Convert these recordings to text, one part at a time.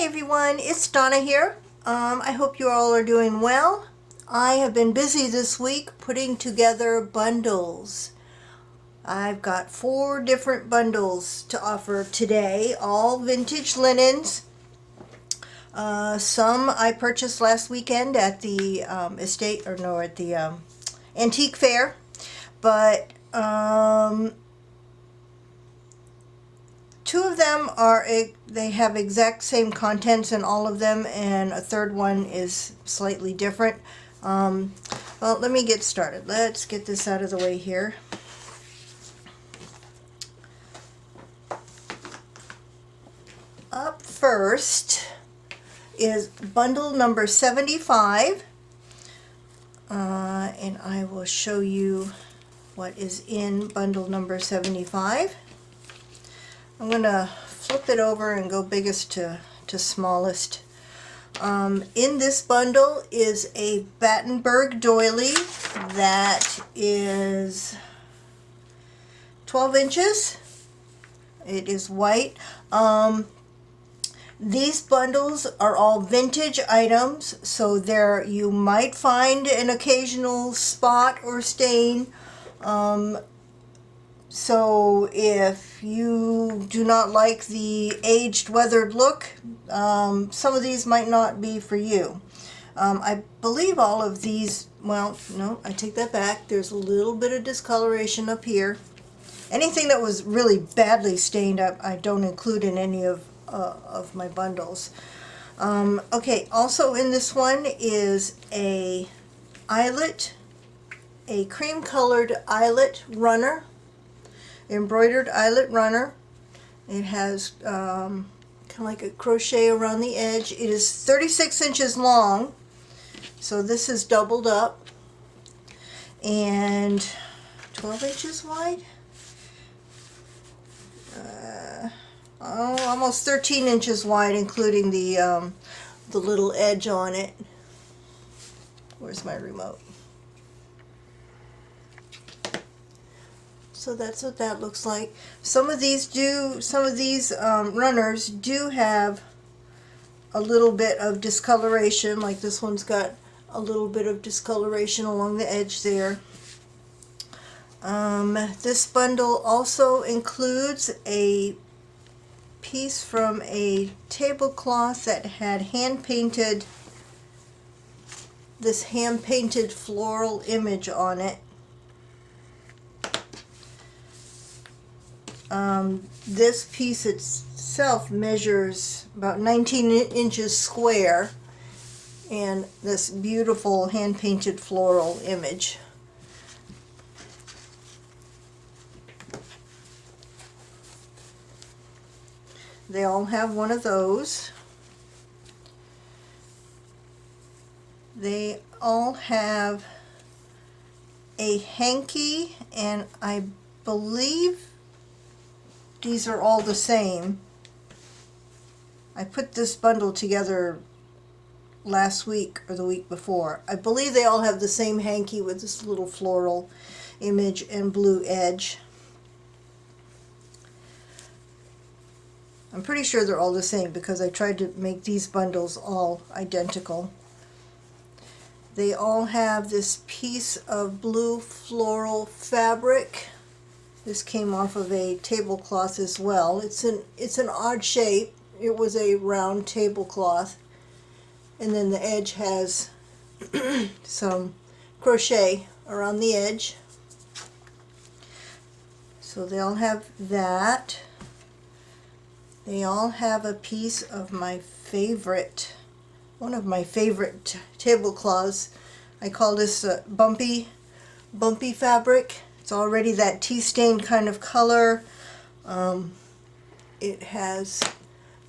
Hi everyone, it's Donna here. I hope you all are doing well. I have been busy this week putting together bundles. I've got 4 different bundles to offer today, all vintage linens. Some I purchased last weekend at the antique fair, but 2 of them they have exact same contents in all of them, and a third one is slightly different. Well, let me get started. Let's get this out of the way here. Up first is bundle number 75, and I will show you what is in bundle number 75. I'm going to flip it over and go biggest to smallest. In this bundle is a Battenberg doily that is 12 inches. It is white. These bundles are all vintage items, so there you might find an occasional spot or stain. So if you do not like the aged, weathered look, some of these might not be for you. I believe all of these, well, no, I take that back. There's a little bit of discoloration up here. Anything that was really badly stained, I don't include in any of my bundles. Okay, also in this one is a eyelet, a cream-colored eyelet runner. Embroidered eyelet runner. It has kind of like a crochet around the edge. It is 36 inches long, so this is doubled up, and 12 inches wide. Almost 13 inches wide, including the little edge on it. Where's my remote? So that's what that looks like. Some of these runners do have a little bit of discoloration, like this one's got a little bit of discoloration along the edge there. This bundle also includes a piece from a tablecloth that had this hand-painted floral image on it. This piece itself measures about 19 inches square, and this beautiful hand-painted floral image. They all have one of those. They all have a hanky, and I believe these are all the same. I put this bundle together last week or the week before. I believe they all have the same hanky with this little floral image and blue edge. I'm pretty sure they're all the same because I tried to make these bundles all identical. They all have this piece of blue floral fabric. This came off of a tablecloth as well. It's an odd shape. It was a round tablecloth, and then the edge has some crochet around the edge. So they all have that. They all have a piece of one of my favorite tablecloths. I call this bumpy fabric. It's already that tea-stained kind of color. It has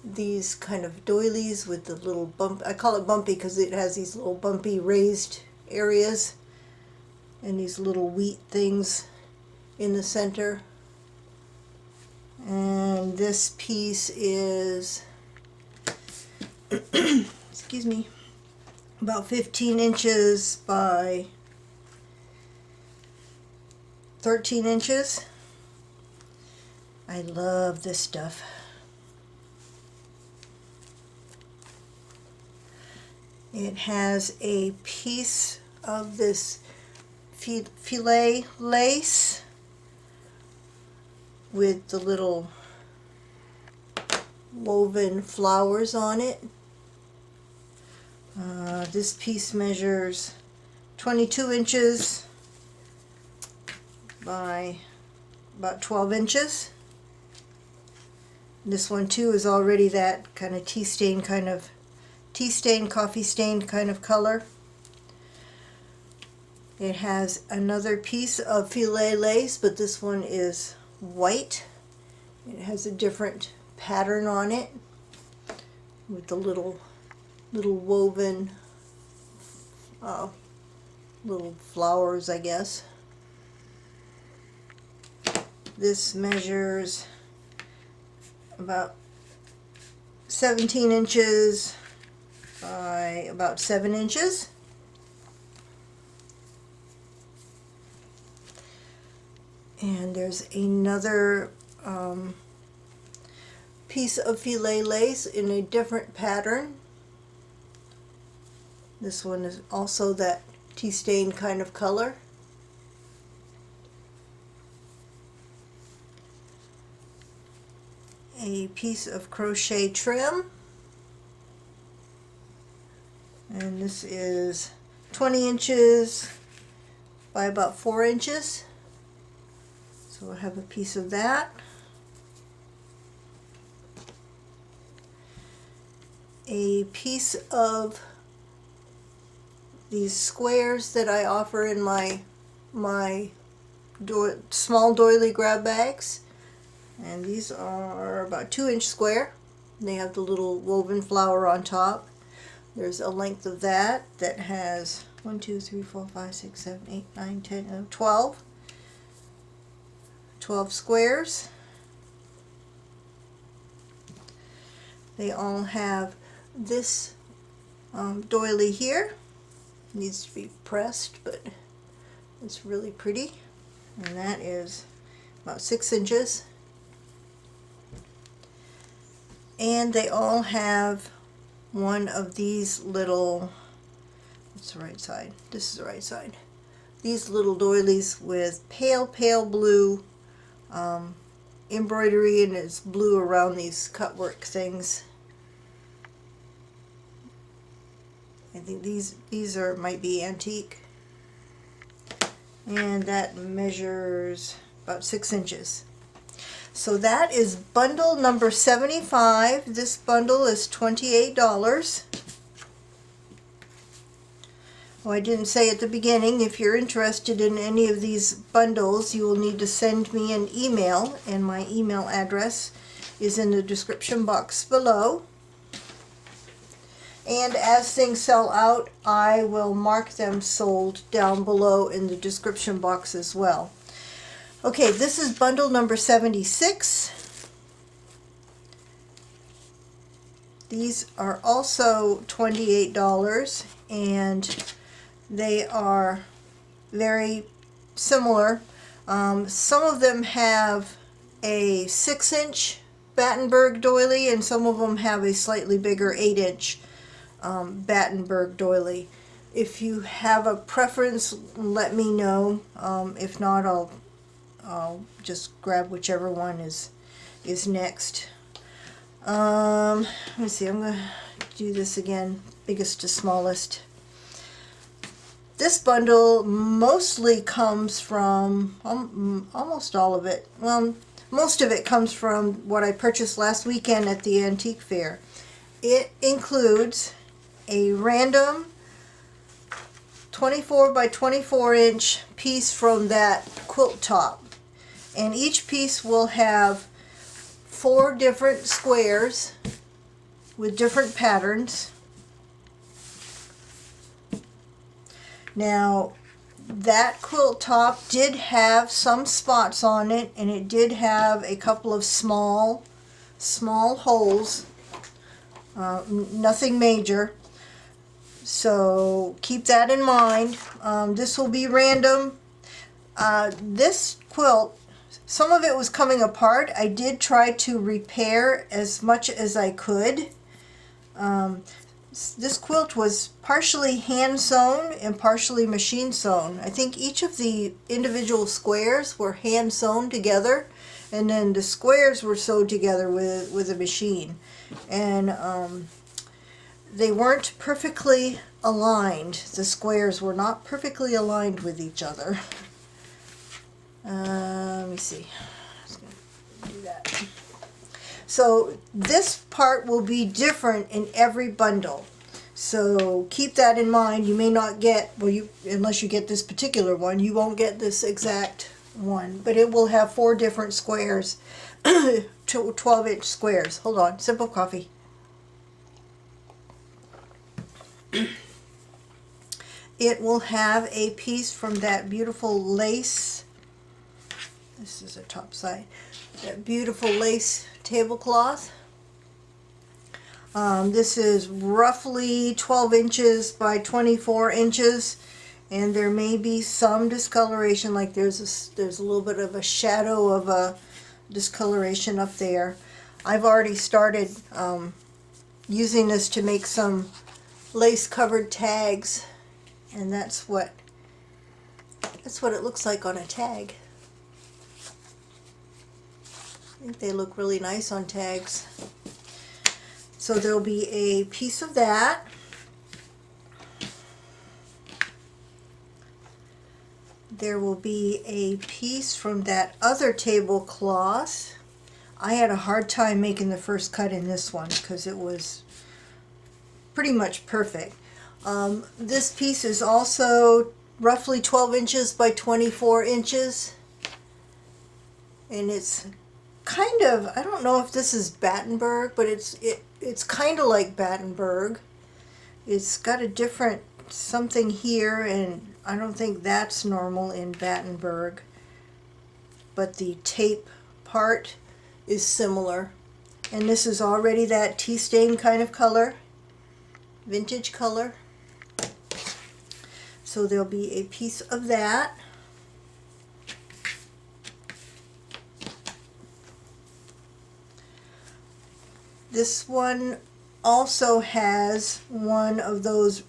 these kind of doilies with the little bump. I call it bumpy because it has these little bumpy raised areas and these little wheat things in the center. And this piece is excuse me, about 15 inches by 13 inches. I love this stuff. It has a piece of this filet lace with the little woven flowers on it. This piece measures 22 inches by about 12 inches. This one too is already that kind of tea stain, coffee stained kind of color. It has another piece of filet lace, but this one is white. It has a different pattern on it with the little woven little flowers, I guess. This measures about 17 inches by about 7 inches. And there's another piece of filet lace in a different pattern. This one is also that tea stain kind of color. A piece of crochet trim, and this is 20 inches by about 4 inches. So we'll have a piece of that. A piece of these squares that I offer in my small doily grab bags. And these are about 2-inch square. They have the little woven flower on top. There's a length of that has 1, 2, 3, 4, 5, 6, 7, 8, 9, 10, 12. 12 squares. They all have this doily here. Needs to be pressed, but it's really pretty. And that is about 6 inches. And they all have one of these little, what's the right side? This is the right side. These little doilies with pale blue embroidery, and it's blue around these cutwork things. I think these might be antique. And that measures about 6 inches. So that is bundle number 75. This bundle is $28. Oh, I didn't say at the beginning, if you're interested in any of these bundles, you will need to send me an email, and my email address is in the description box below. And as things sell out, I will mark them sold down below in the description box as well. Okay, this is bundle number 76. These are also $28, and they are very similar. Some of them have a 6-inch Battenberg doily, and some of them have a slightly bigger 8-inch Battenberg doily. If you have a preference, let me know. If not, I'll just grab whichever one is next. Let me see, I'm going to do this again, biggest to smallest. This bundle mostly comes from, almost all of it, well, most of it comes from what I purchased last weekend at the antique fair. It includes a random 24 by 24 inch piece from that quilt top. And each piece will have 4 different squares with different patterns. Now, that quilt top did have some spots on it, and it did have a couple of small holes, nothing major. So keep that in mind. This will be random. This quilt, some of it was coming apart. I did try to repair as much as I could. This quilt was partially hand sewn and partially machine sewn. I think each of the individual squares were hand sewn together, and then the squares were sewed together with a machine. And they weren't perfectly aligned. The squares were not perfectly aligned with each other. Let me see. Just gonna do that. So this part will be different in every bundle. So keep that in mind. You may not get, well, unless you get this particular one, you won't get this exact one. But it will have 4 different squares, 12-inch squares. Hold on, sip of coffee. It will have a piece from that beautiful lace. This is a top side. That beautiful lace tablecloth. This is roughly 12 inches by 24 inches, and there may be some discoloration, like there's a little bit of a shadow of a discoloration up there. I've already started using this to make some lace covered tags, and that's what it looks like on a tag. I think they look really nice on tags. So there'll be a piece of that. There will be a piece from that other tablecloth. I had a hard time making the first cut in this one because it was pretty much perfect. This piece is also roughly 12 inches by 24 inches. And it's kind of, I don't know if this is Battenberg, but it's kind of like Battenberg. It's got a different something here, and I don't think that's normal in Battenberg. But the tape part is similar. And this is already that tea stain kind of color, vintage color. So there'll be a piece of that. This one also has one of those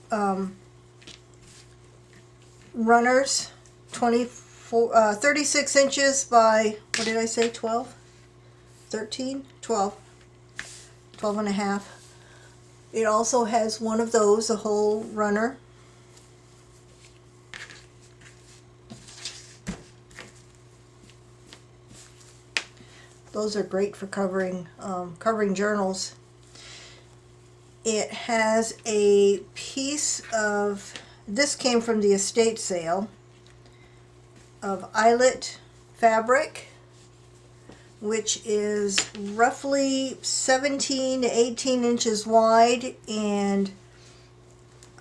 runners, 36 inches by, what did I say, 12? 13? 12. 12 and a half. It also has one of those, a whole runner. Those are great for covering journals. It has a piece of, this came from the estate sale, of eyelet fabric, which is roughly 17 to 18 inches wide, and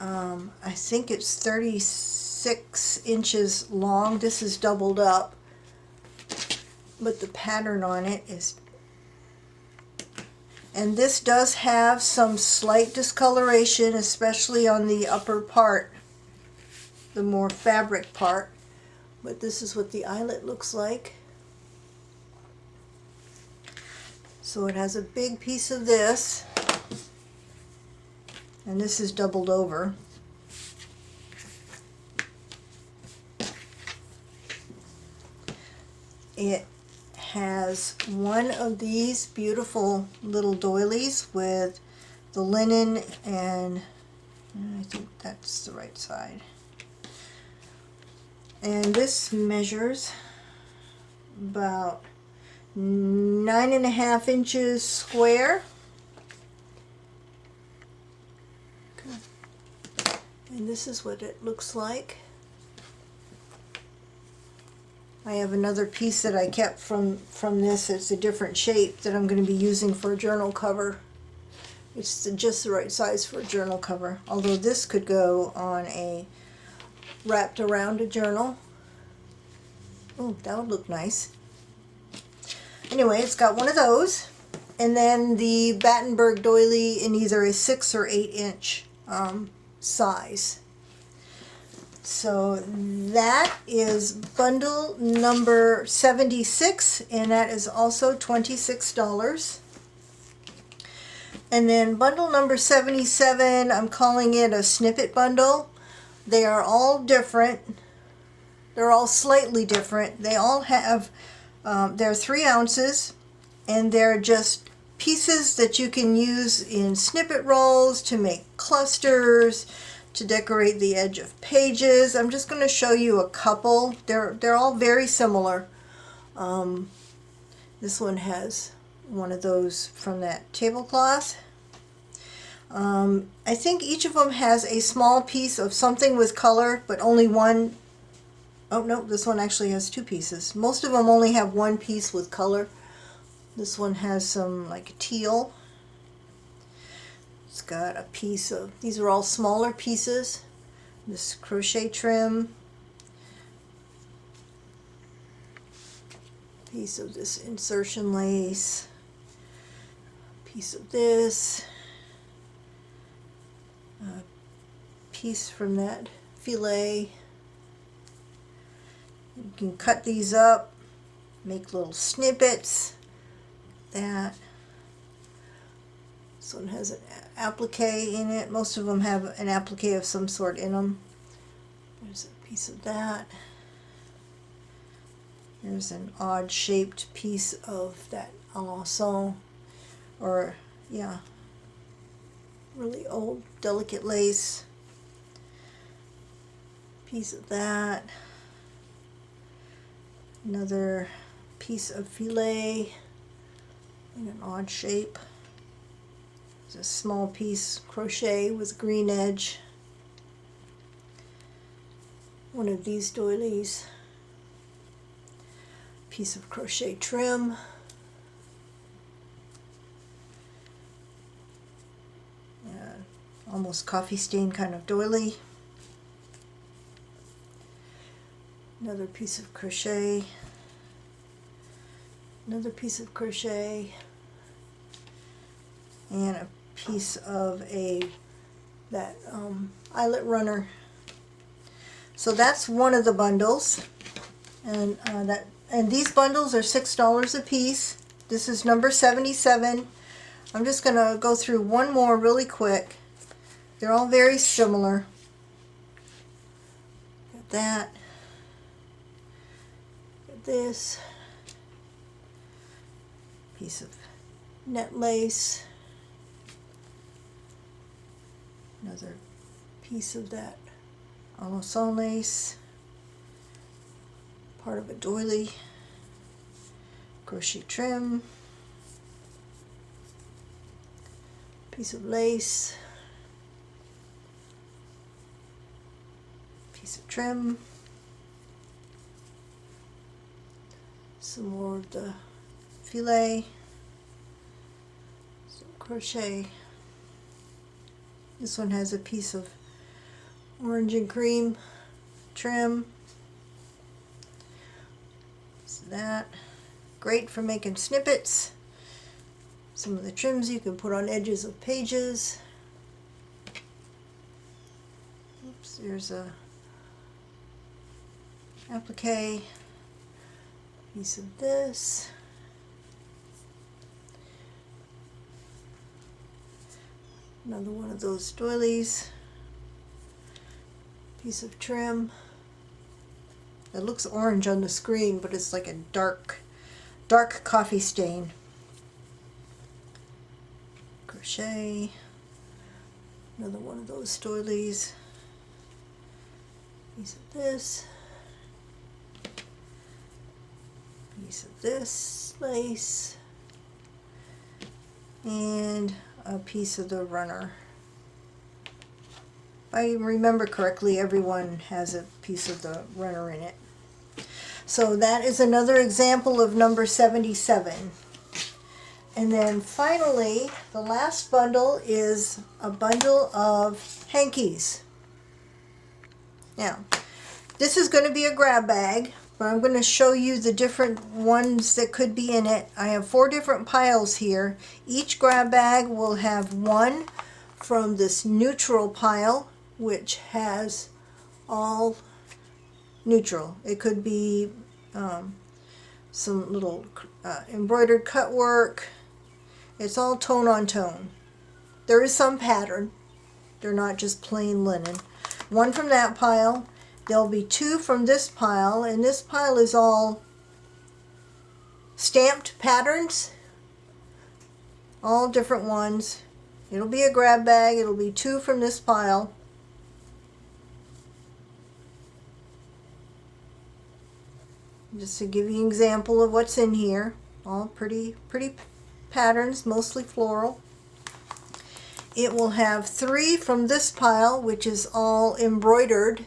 I think it's 36 inches long. This is doubled up, but the pattern on it is, and this does have some slight discoloration, especially on the upper part, the more fabric part. But this is what the eyelet looks like. So it has a big piece of this, and this is doubled over. It has one of these beautiful little doilies with the linen, and I think that's the right side. And this measures about 9.5 inches square. Okay. And this is what it looks like. I have another piece that I kept from this. It's a different shape that I'm going to be using for a journal cover. It's just the right size for a journal cover. Although this could go on a wrapped around a journal. Oh, that would look nice. Anyway, it's got one of those. And then the Battenberg doily in either a 6 or 8 inch size. So that is bundle number 76, and that is also $26. And then bundle number 77, I'm calling it a snippet bundle. They are all different. They're all slightly different. They all have, they're 3 ounces, and they're just pieces that you can use in snippet rolls to make clusters, to decorate the edge of pages. I'm just going to show you a couple. They're all very similar. This one has one of those from that tablecloth. I think each of them has a small piece of something with color, but only one. Oh no, this one actually has 2 pieces. Most of them only have 1 piece with color. This one has some like teal. It's got a piece of, these are all smaller pieces. This crochet trim. Piece of this insertion lace. Piece of this. A piece from that filet. You can cut these up, make little snippets. That. This one has an applique in it. Most of them have an applique of some sort in them. There's a piece of that. There's an odd shaped piece of that alençon, or yeah, really old delicate lace. Piece of that. Another piece of filet in an odd shape. There's a small piece crochet with green edge. One of these doilies. Piece of crochet trim. Almost coffee stain kind of doily. Another piece of crochet. Another piece of crochet. And a piece of that eyelet runner. So that's one of the bundles, and these bundles are $6 a piece. This is number 77. I'm just going to go through one more really quick. They're all very similar. Got that. Got this piece of net lace. Another piece of that alençon lace, part of a doily, crochet trim, piece of lace, piece of trim, some more of the filet, some crochet. This one has a piece of orange and cream trim. So that, great for making snippets. Some of the trims you can put on edges of pages. Oops, there's a applique, piece of this. Another one of those doilies, piece of trim. It looks orange on the screen, but it's like a dark coffee stain. Crochet, another one of those doilies, piece of this, piece of this lace, and a piece of the runner. If I remember correctly, everyone has a piece of the runner in it. So that is another example of number 77. And then finally, the last bundle is a bundle of hankies. Now, this is going to be a grab bag, but I'm going to show you the different ones that could be in it. I have 4 different piles here. Each grab bag will have one from this neutral pile, which has all neutral. It could be some little embroidered cut work. It's all tone on tone. there is some pattern. They're not just plain linen. One from that pile. There'll be two from this pile, and this pile is all stamped patterns, all different ones. It'll be a grab bag. It'll be two from this pile. Just to give you an example of what's in here. All pretty patterns, mostly floral. It will have three from this pile, which is all embroidered.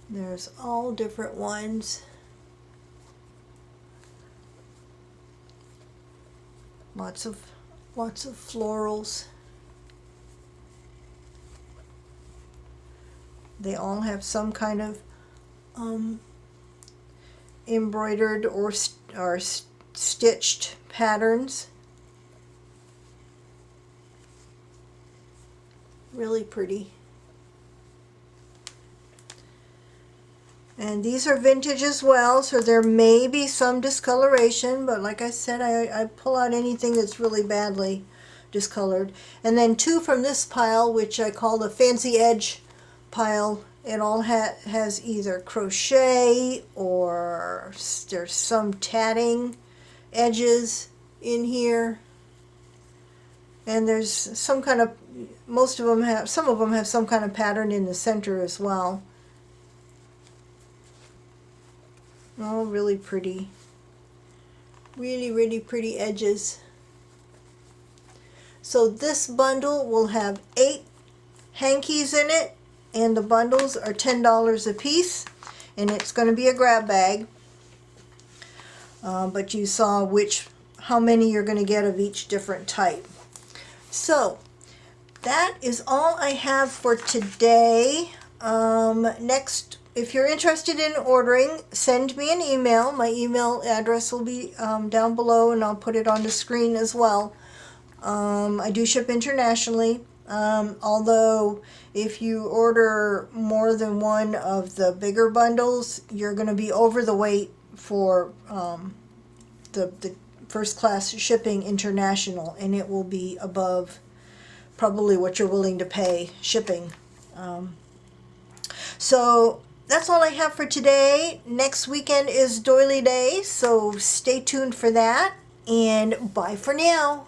There's all different ones. Lots of florals. They all have some kind of embroidered or stitched patterns. Really pretty. And these are vintage as well, so there may be some discoloration, but like I said, I pull out anything that's really badly discolored. And then two from this pile, which I call the fancy edge pile. It all has either crochet or there's some tatting edges in here. And there's some kind of, some of them have some kind of pattern in the center as well. Oh, really pretty. Really pretty edges. So this bundle will have 8 hankies in it, and the bundles are $10 a piece, and it's going to be a grab bag. But you saw how many you're going to get of each different type. So that is all I have for today. Next, if you're interested in ordering, send me an email. My email address will be down below, and I'll put it on the screen as well. I do ship internationally, although if you order more than one of the bigger bundles, you're going to be over the weight for the first class shipping international, and it will be above probably what you're willing to pay shipping. So that's all I have for today. Next weekend is Doily Day, so stay tuned for that, and bye for now.